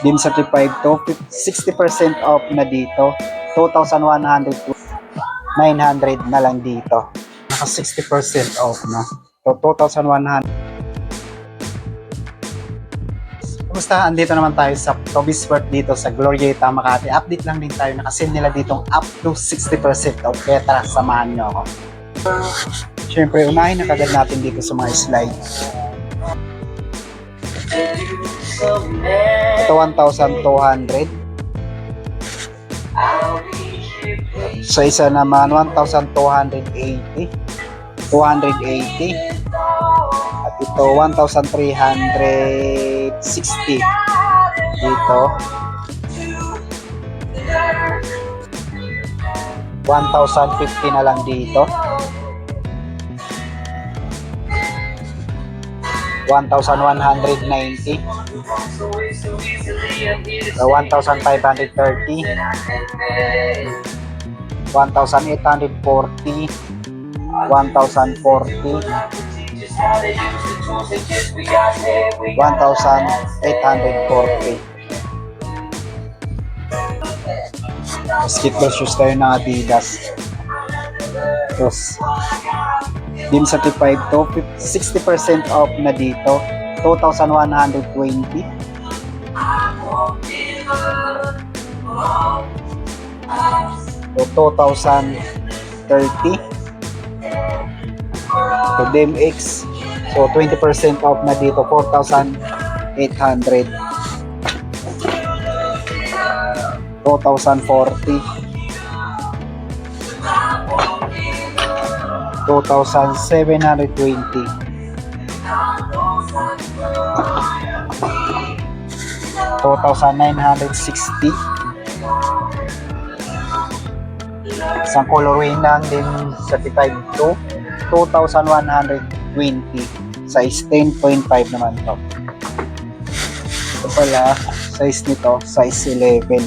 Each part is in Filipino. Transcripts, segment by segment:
Dim certified to 60% off na dito. 2,100 to 900 na lang dito. Naka 60% off na. So 2,100. Kumusta? Andito naman tayo sa Toby's Worth dito sa Glorieta, Makati. Update lang din tayo. Nakasin nila ditong up to 60% off. Kaya tara, samahan nyo ako. Siyempre, unahin na kagad natin dito sa mga slide. Ito 1,200. Sa isa naman 1,280. 280. At ito 1,360 dito. 1,050 na lang dito. 1,190. 1,530. 1,840. 1,040. 1,840. Basketball shoes tayo ng Adidas. Tapos Dim certified to 60% off na dito. 2,120. So 2,030. So Dim X. So 20% off na dito. 4,800. 2,040. 2,720. 2,960. Isang colorway lang din certified to 2,120. Size 10.5 naman to. Ito pala, size nito, size 11.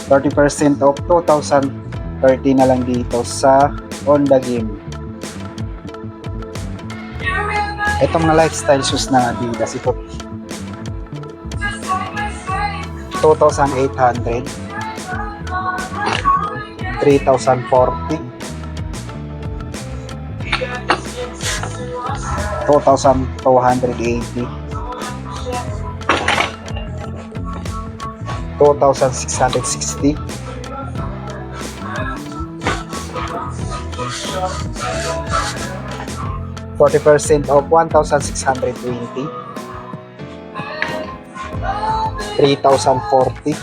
30% off, 2,030 na lang dito sa On The Game. Itong mga lifestyle shoes na Adidas, ito 2,800. 3,040. 2,280. 2,660. 40% off, 1,620. 3,040.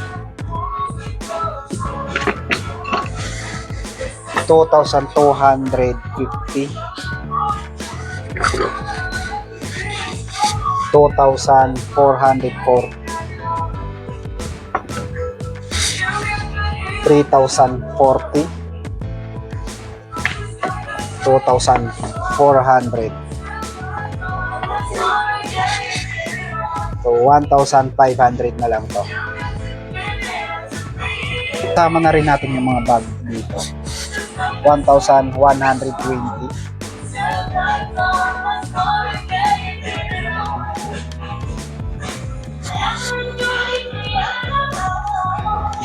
2,250. 2,440. 3,040. 2,400. So 1,500 na lang to. Tama na rin natin yung mga bag dito. 1,120.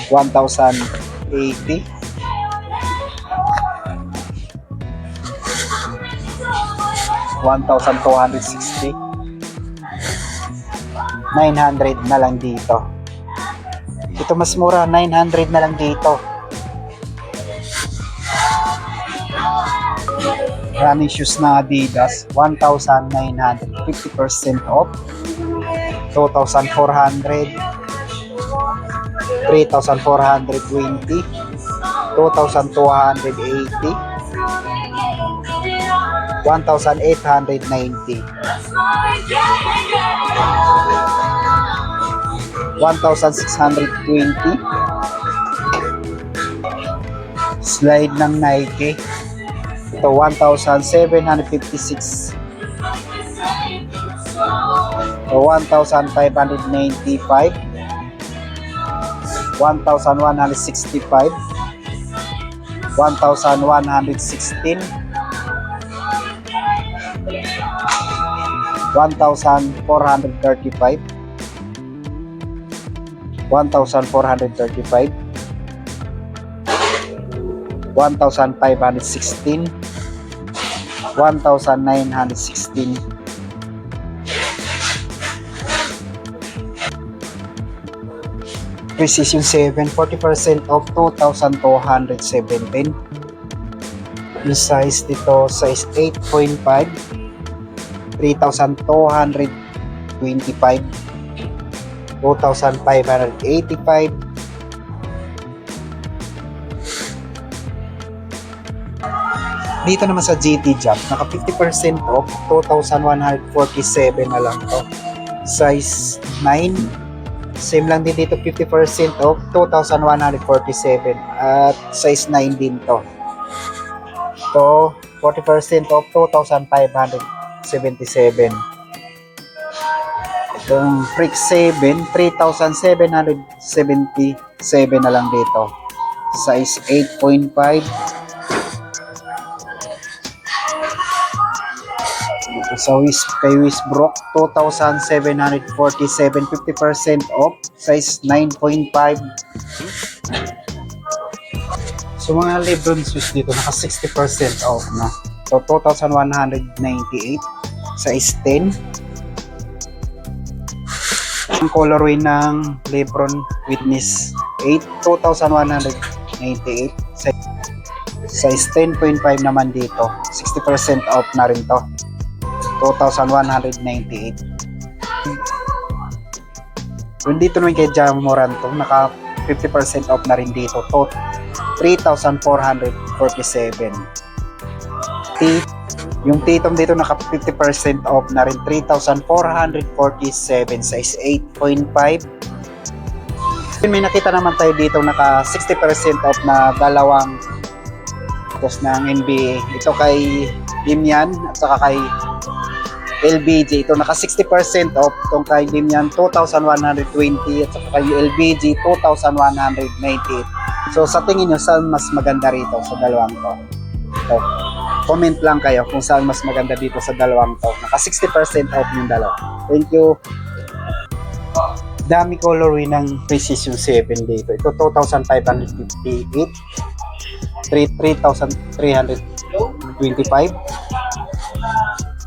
1,080. 1,260. 900 na lang dito. Ito mas mura, 900 na lang dito. Running shoes na Adidas, 1,900, 50% off. 2,400. 3,420. 2,280. 1,890. 1,620. Slide ng Nike. Ito 1,756. 1,595. 1,165. 1,116. 1,435, 1,435, 1,516, 1,916, Precision 7, 40% off, 2,217. Yung size dito, size 8.5, 3,225, 2,585, dito naman sa GT Jump, naka 50% off, 2,147 na lang to. Size 9, same lang din dito, 50% off, 2,147, at size 9 din to. So, 40% off, 2,577. Itong Freak 7, 3,777 na lang dito. Size 8.5. Sa kay Wisbrook, 2,747, 50% off, size 9.5. So mga Lebron shoes dito, naka 60% off na. So 2,198, size 10. Ang colorway ng Lebron Witness 8, 2,198, size 10.5 naman dito, 60% off na rin to, 2,198. Yung dito naman kay Jam Moranto, naka 50% off na rin dito, 3,447. Yung Titom dito naka 50% off na rin, 3,447, size 8.5. May nakita naman tayo dito naka 60% off na dalawang tapos ng NBA. Ito kay Dimian at saka kay LBG. Ito naka 60% off. Itong kay Dimian 2,120 at saka kay LBG 2,198. So sa tingin nyo, saan mas maganda rito sa dalawang to? So, comment lang kayo kung saan mas maganda dito sa dalawang to. Naka 60% off yung dalawa. Thank you. Dami colorway ng Precision 7 dito. Ito 2,558, 3,325,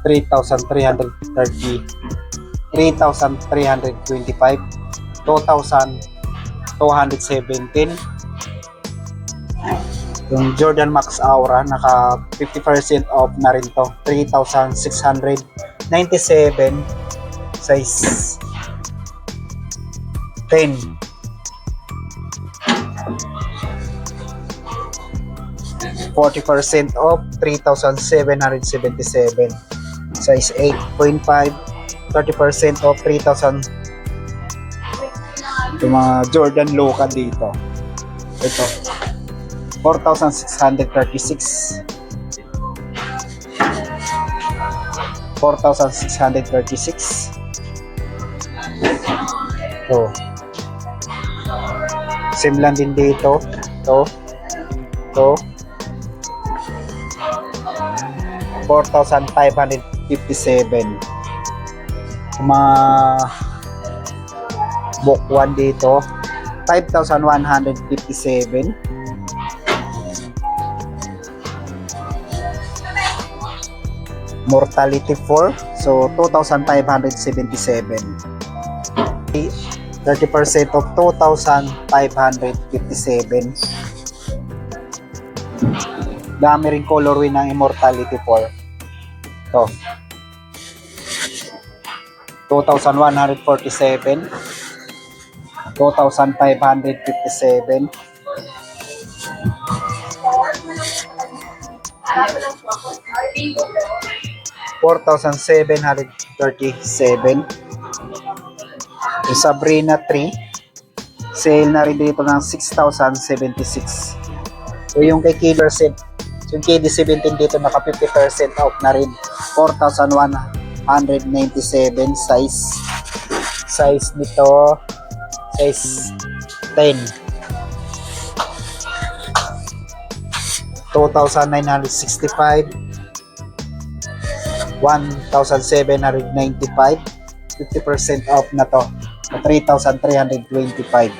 3,330, 3,325, 2,217. Yung Jordan Max Aura, naka 50% off na rin to, 3,697, size 10. %40 off, 3,777, size 8.5, 30% off, 3,000. Yung mga Jordan Loca dito, ito 4,636, 4,636. So, same lang din dito. To 4,557. Mga book 1 dito, 5,157. Mortality 4, so 2,577. 30% of 2,557. Dami rin colorway ng Immortality 4. So, 2,147, 2,557, 4,737. Yung Sabrina 3, sale na rin dito ng 6,076. So yung kay Killer Set, yung KD17 dito naka 50% off na rin, 4,197. Size nito, size 10, 2,965, 1,795. 50% off na to. 3,325.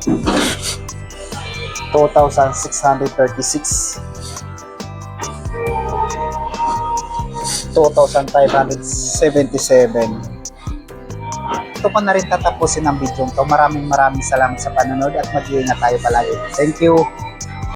2,636. 2,577. Ito ko na rin tatapusin ang video to. Maraming salamat sa panonood at mag-iingat tayo palagi. Thank you.